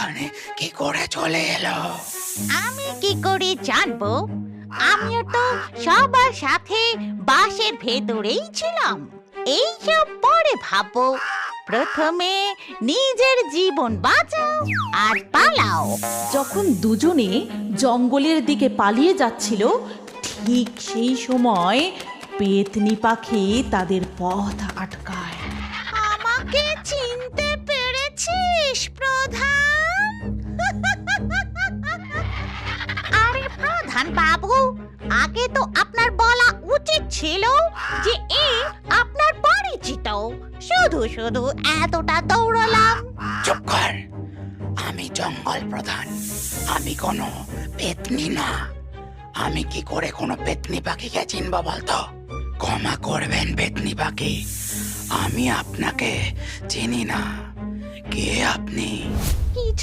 এখানে কি করে চলে এলো? আমি কি করে জানবো? আমিও তো সবার সাথে বাসের ভেতরেই ছিলাম। এইসব পরে ভাববো, প্রথমে নিজের জীবন বাঁচাও আর পালাও। যখন দুজনে জঙ্গলের দিকে পালিয়ে যাচ্ছিল, ঠিক সেই সময় পেতনি পাখি তাদের পথ আটকায়। আমাকে চিনতে পেরেছিস প্রধান? আরে প্রধান বাবু, আগে তো আপনার বলা উচিত ছিল যে এ আপনার পরিচিত। শুধু শুধু এতটা দৌড়লাম। চুপ কর, আমি জঙ্গল প্রধান, আমি কোনো পেতনি না। আমি কি করে কোনো পেতনি পাখিকে চিনবো বলতো? ক্ষমা করবেন পেতনি পাখি, আমি আপনাকে চিনি না। কে আপনি?